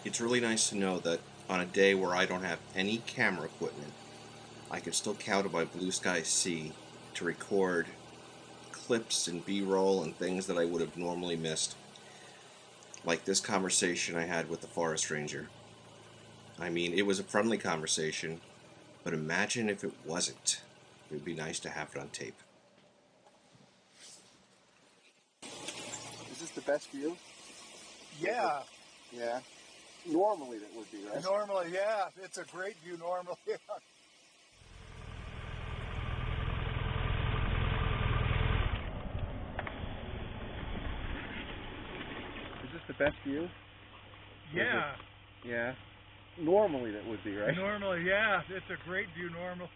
It's really nice to know that on a day where I don't have any camera equipment, I can still count on my BlueSkySea to record clips and B-roll and things that I would have normally missed. Like this conversation I had with the forest ranger. I mean, it was a friendly conversation, but imagine if it wasn't. It would be nice to have it on tape. Is this the best view? Yeah. Yeah. Normally that would be, right? Normally, yeah. It's a great view normally. Is this the best view? Yeah. Yeah. Normally that would be, right? Normally, yeah. It's a great view normally.